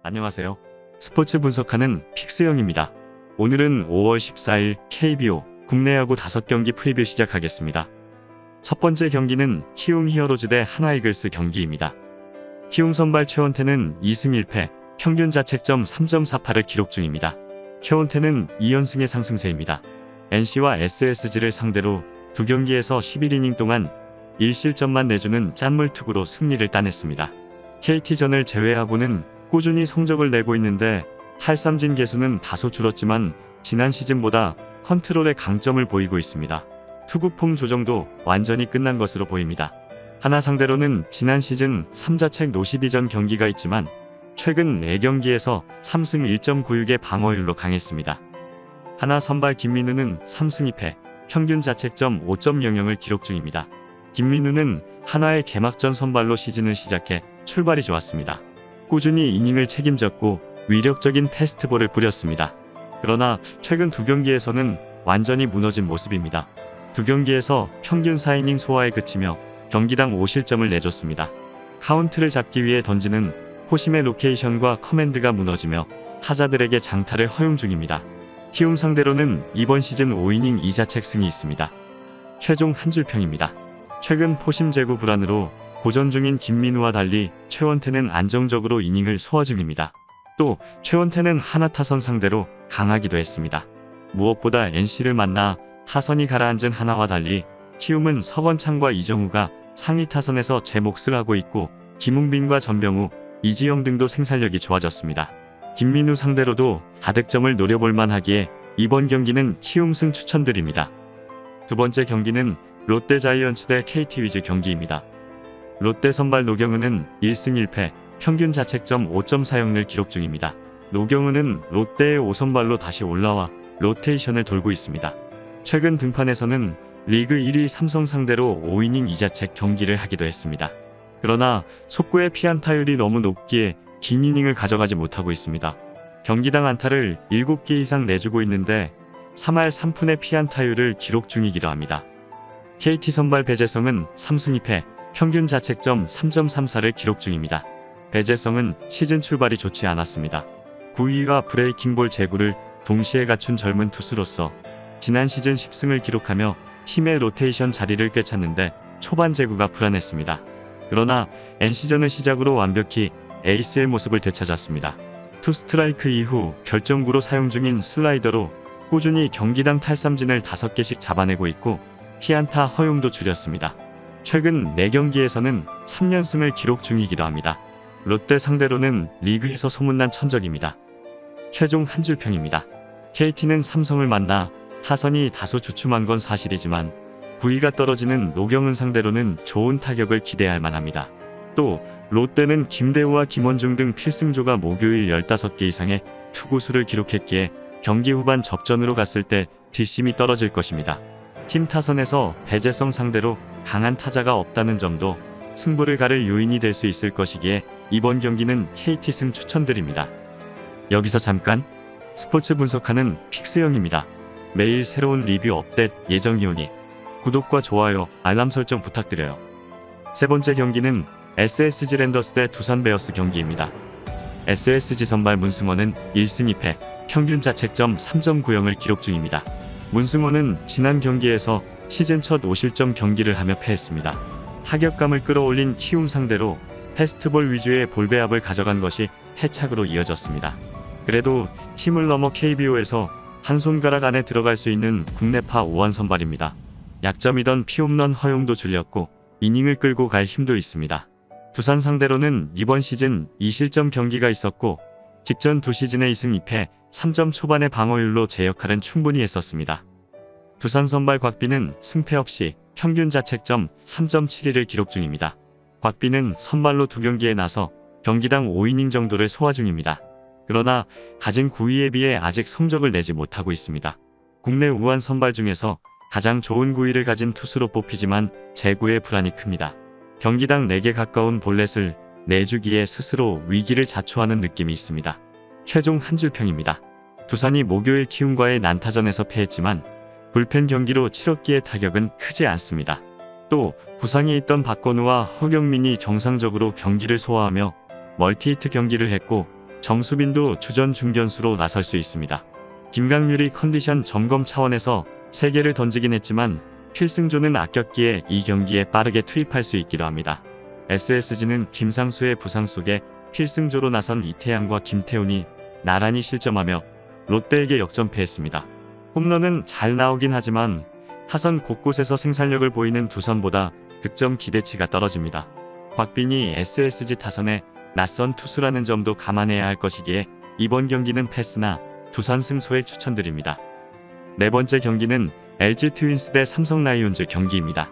안녕하세요. 스포츠 분석하는 픽스영입니다. 오늘은 5월 14일 KBO 국내 야구 5경기 프리뷰 시작하겠습니다. 첫 번째 경기는 키움 히어로즈 대 하나이글스 경기입니다. 키움 선발 최원태는 2승 1패, 평균 자책점 3.48을 기록 중입니다. 최원태는 2연승의 상승세입니다. NC와 SSG를 상대로 두 경기에서 11이닝 동안 1실점만 내주는 짠물투구로 승리를 따냈습니다. KT전을 제외하고는 꾸준히 성적을 내고 있는데 탈삼진 개수는 다소 줄었지만 지난 시즌보다 컨트롤의 강점을 보이고 있습니다. 투구폼 조정도 완전히 끝난 것으로 보입니다. 하나 상대로는 지난 시즌 3자책 노시디전 경기가 있지만 최근 4경기에서 3승 1.96의 방어율로 강했습니다. 하나 선발 김민우는 3승 2패, 평균 자책점 5.00을 기록 중입니다. 김민우는 하나의 개막전 선발로 시즌을 시작해 출발이 좋았습니다. 꾸준히 이닝을 책임졌고 위력적인 패스트볼을 뿌렸습니다. 그러나 최근 두 경기에서는 완전히 무너진 모습입니다. 두 경기에서 평균 4이닝 소화에 그치며 경기당 5실점을 내줬습니다. 카운트를 잡기 위해 던지는 포심의 로케이션과 커맨드가 무너지며 타자들에게 장타를 허용 중입니다. 키움 상대로는 이번 시즌 5이닝 2자책 승이 있습니다. 최종 한 줄평입니다. 최근 포심 제구 불안으로 고전 중인 김민우와 달리 최원태는 안정적으로 이닝을 소화 중입니다. 또 최원태는 하나 타선 상대로 강하기도 했습니다. 무엇보다 NC를 만나 타선이 가라앉은 하나와 달리 키움은 서건창과 이정우가 상위 타선에서 제 몫을 하고 있고 김웅빈과 전병우, 이지영 등도 생산력이 좋아졌습니다. 김민우 상대로도 다득점을 노려볼 만하기에 이번 경기는 키움승 추천드립니다. 두 번째 경기는 롯데 자이언츠 대 KT 위즈 경기입니다. 롯데 선발 노경은은 1승 1패, 평균 자책점 5.40을 기록 중입니다. 노경은은 롯데의 5선발로 다시 올라와 로테이션을 돌고 있습니다. 최근 등판에서는 리그 1위 삼성 상대로 5이닝 2자책 경기를 하기도 했습니다. 그러나 속구의 피안타율이 너무 높기에 긴 이닝을 가져가지 못하고 있습니다. 경기당 안타를 7개 이상 내주고 있는데 3할 3푼의 피안타율을 기록 중이기도 합니다. KT 선발 배재성은 3승 2패, 평균 자책점 3.34를 기록 중입니다. 배재성은 시즌 출발이 좋지 않았습니다. 9위와 브레이킹볼 제구를 동시에 갖춘 젊은 투수로서 지난 시즌 10승을 기록하며 팀의 로테이션 자리를 꿰찼는데 초반 제구가 불안했습니다. 그러나 NC전을 시작으로 완벽히 에이스의 모습을 되찾았습니다. 투 스트라이크 이후 결정구로 사용 중인 슬라이더로 꾸준히 경기당 탈삼진을 5개씩 잡아내고 있고 피안타 허용도 줄였습니다. 최근 4경기에서는 3연승을 기록 중이기도 합니다. 롯데 상대로는 리그에서 소문난 천적입니다. 최종 한 줄평입니다. KT는 삼성을 만나 타선이 다소 주춤한 건 사실이지만 부위가 떨어지는 노경은 상대로는 좋은 타격을 기대할 만합니다. 또 롯데는 김대우와 김원중 등 필승조가 목요일 15개 이상의 투구수를 기록했기에 경기 후반 접전으로 갔을 때 뒷심이 떨어질 것입니다. 팀 타선에서 배재성 상대로 강한 타자가 없다는 점도 승부를 가를 요인이 될 수 있을 것이기에 이번 경기는 KT승 추천드립니다. 여기서 잠깐 스포츠 분석하는 픽스영입니다. 매일 새로운 리뷰 업데이트 예정이오니 구독과 좋아요, 알람 설정 부탁드려요. 세 번째 경기는 SSG 랜더스 대 두산 베어스 경기입니다. SSG 선발 문승원은 1승 2패, 평균 자책점 3.90을 기록 중입니다. 문승원은 지난 경기에서 시즌 첫 5실점 경기를 하며 패했습니다. 타격감을 끌어올린 키움 상대로 패스트볼 위주의 볼배합을 가져간 것이 패착으로 이어졌습니다. 그래도 팀을 넘어 KBO에서 한 손가락 안에 들어갈 수 있는 국내파 5한 선발입니다. 약점이던 피홈런 허용도 줄였고 이닝을 끌고 갈 힘도 있습니다. 두산 상대로는 이번 시즌 2실점 경기가 있었고 직전 두 시즌의 2승 2패, 3점 초반의 방어율로 제 역할은 충분히 했었습니다. 두산 선발 곽빈은 승패 없이 평균 자책점 3.72를 기록 중입니다. 곽빈은 선발로 두 경기에 나서 경기당 5이닝 정도를 소화 중입니다. 그러나 가진 9위에 비해 아직 성적을 내지 못하고 있습니다. 국내 우한 선발 중에서 가장 좋은 구위를 가진 투수로 뽑히지만 제구의 불안이 큽니다. 경기당 4개 가까운 볼넷을 내주기에 스스로 위기를 자초하는 느낌이 있습니다. 최종 한 줄평입니다. 두산이 목요일 키움과의 난타전에서 패했지만 불펜 경기로 치렀기에 타격은 크지 않습니다. 또 부상에 있던 박건우와 허경민이 정상적으로 경기를 소화하며 멀티히트 경기를 했고 정수빈도 주전 중견수로 나설 수 있습니다. 김강률이 컨디션 점검 차원에서 3개를 던지긴 했지만 필승조는 아꼈기에 이 경기에 빠르게 투입할 수 있기도 합니다. SSG는 김상수의 부상 속에 필승조로 나선 이태양과 김태훈이 나란히 실점하며 롯데에게 역전패했습니다. 홈런은 잘 나오긴 하지만 타선 곳곳에서 생산력을 보이는 두선보다 득점 기대치가 떨어집니다. 곽빈이 SSG 타선에 낯선 투수라는 점도 감안해야 할 것이기에 이번 경기는 패스나 두산 승소에 추천드립니다. 네 번째 경기는 LG 트윈스 대 삼성 라이온즈 경기입니다.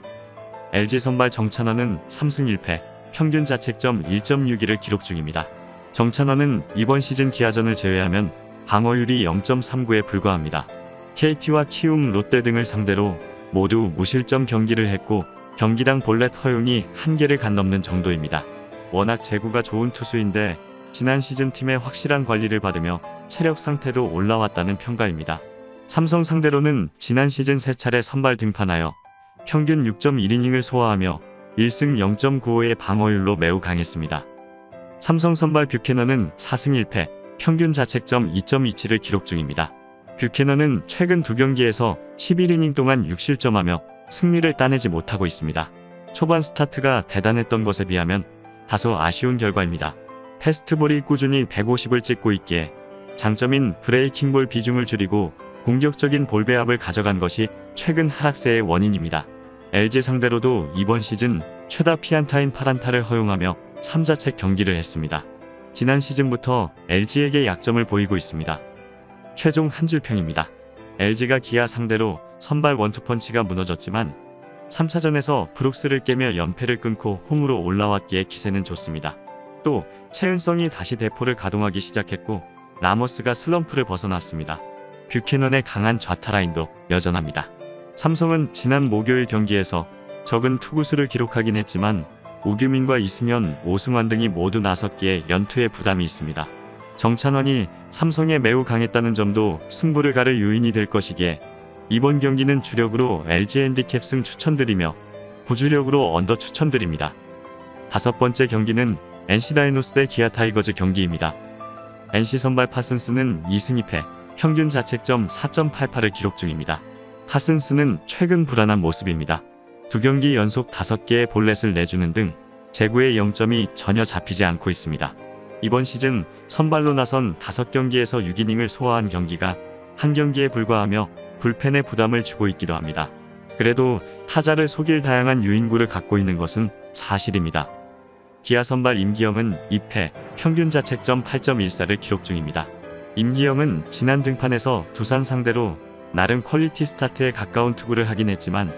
LG 선발 정찬원은 3승 1패, 평균 자책점 1.62를 기록 중입니다. 정찬원은 이번 시즌 기아전을 제외하면 방어율이 0.39에 불과합니다. KT와 키움, 롯데 등을 상대로 모두 무실점 경기를 했고 경기당 볼넷 허용이 1개를 간 넘는 정도입니다. 워낙 제구가 좋은 투수인데 지난 시즌 팀의 확실한 관리를 받으며 체력 상태도 올라왔다는 평가입니다. 삼성 상대로는 지난 시즌 3차례 선발 등판하여 평균 6.1이닝을 소화하며 1승 0.95의 방어율로 매우 강했습니다. 삼성 선발 뷰캐넌은 4승 1패, 평균 자책점 2.27을 기록 중입니다. 뷰캐넌은 최근 2경기에서 11이닝 동안 6실점하며 승리를 따내지 못하고 있습니다. 초반 스타트가 대단했던 것에 비하면 다소 아쉬운 결과입니다. 패스트볼이 꾸준히 150을 찍고 있기에 장점인 브레이킹볼 비중을 줄이고 공격적인 볼 배합을 가져간 것이 최근 하락세의 원인입니다. LG 상대로도 이번 시즌 최다 피안타인 8안타를 허용하며 3자책 경기를 했습니다. 지난 시즌부터 LG에게 약점을 보이고 있습니다. 최종 한 줄평입니다. LG가 기아 상대로 선발 원투펀치가 무너졌지만 3차전에서 브룩스를 깨며 연패를 끊고 홈으로 올라왔기에 기세는 좋습니다. 또 최은성이 다시 대포를 가동하기 시작했고 라모스가 슬럼프를 벗어났습니다. 뷰캐넌의 강한 좌타 라인도 여전합니다. 삼성은 지난 목요일 경기에서 적은 투구수를 기록하긴 했지만 우규민과 이승현, 오승환 등이 모두 나섰기에 연투에 부담이 있습니다. 정찬원이 삼성에 매우 강했다는 점도 승부를 가를 요인이 될 것이기에 이번 경기는 주력으로 LG 핸디캡 승 추천드리며 부주력으로 언더 추천드립니다. 다섯 번째 경기는 NC 다이노스 대 기아 타이거즈 경기입니다. NC 선발 파슨스는 2승 2패, 평균 자책점 4.88을 기록 중입니다. 파슨스는 최근 불안한 모습입니다. 2경기 연속 5개의 볼넷을 내주는 등 제구의 0점이 전혀 잡히지 않고 있습니다. 이번 시즌 선발로 나선 5경기에서 6이닝을 소화한 경기가 1경기에 불과하며 불펜에 부담을 주고 있기도 합니다. 그래도 타자를 속일 다양한 유인구를 갖고 있는 것은 사실입니다. 기아 선발 임기영은 2패, 평균 자책점 8.14를 기록 중입니다. 임기영은 지난 등판에서 두산 상대로 나름 퀄리티 스타트에 가까운 투구를 하긴 했지만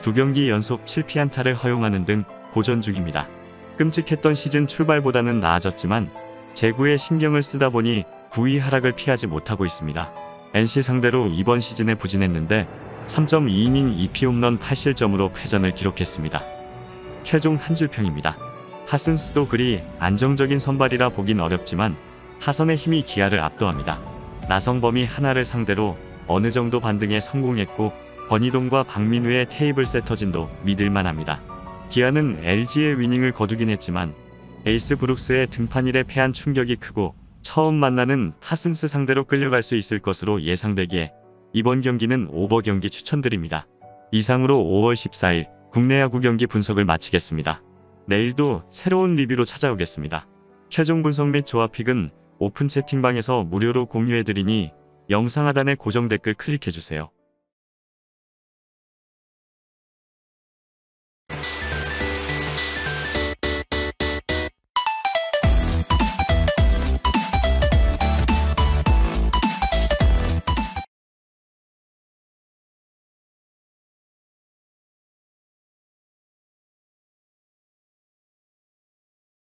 2경기 연속 7피안타를 허용하는 등 고전 중입니다. 끔찍했던 시즌 출발보다는 나아졌지만 제구에 신경을 쓰다 보니 9위 하락을 피하지 못하고 있습니다. NC 상대로 이번 시즌에 부진했는데 3.2이닝 2피 홈런 8실점으로 패전을 기록했습니다. 최종 한 줄평입니다. 파슨스도 그리 안정적인 선발이라 보긴 어렵지만 타선의 힘이 기아를 압도합니다. 나성범이 하나를 상대로 어느 정도 반등에 성공했고 권희동과 박민우의 테이블 세터진도 믿을만합니다. 기아는 LG의 위닝을 거두긴 했지만 에이스 브룩스의 등판일에 패한 충격이 크고 처음 만나는 파슨스 상대로 끌려갈 수 있을 것으로 예상되기에 이번 경기는 오버 경기 추천드립니다. 이상으로 5월 14일 국내 야구 경기 분석을 마치겠습니다. 내일도 새로운 리뷰로 찾아오겠습니다. 최종 분석 및 조합픽은 오픈 채팅방에서 무료로 공유해드리니 영상 하단의 고정 댓글 클릭해주세요.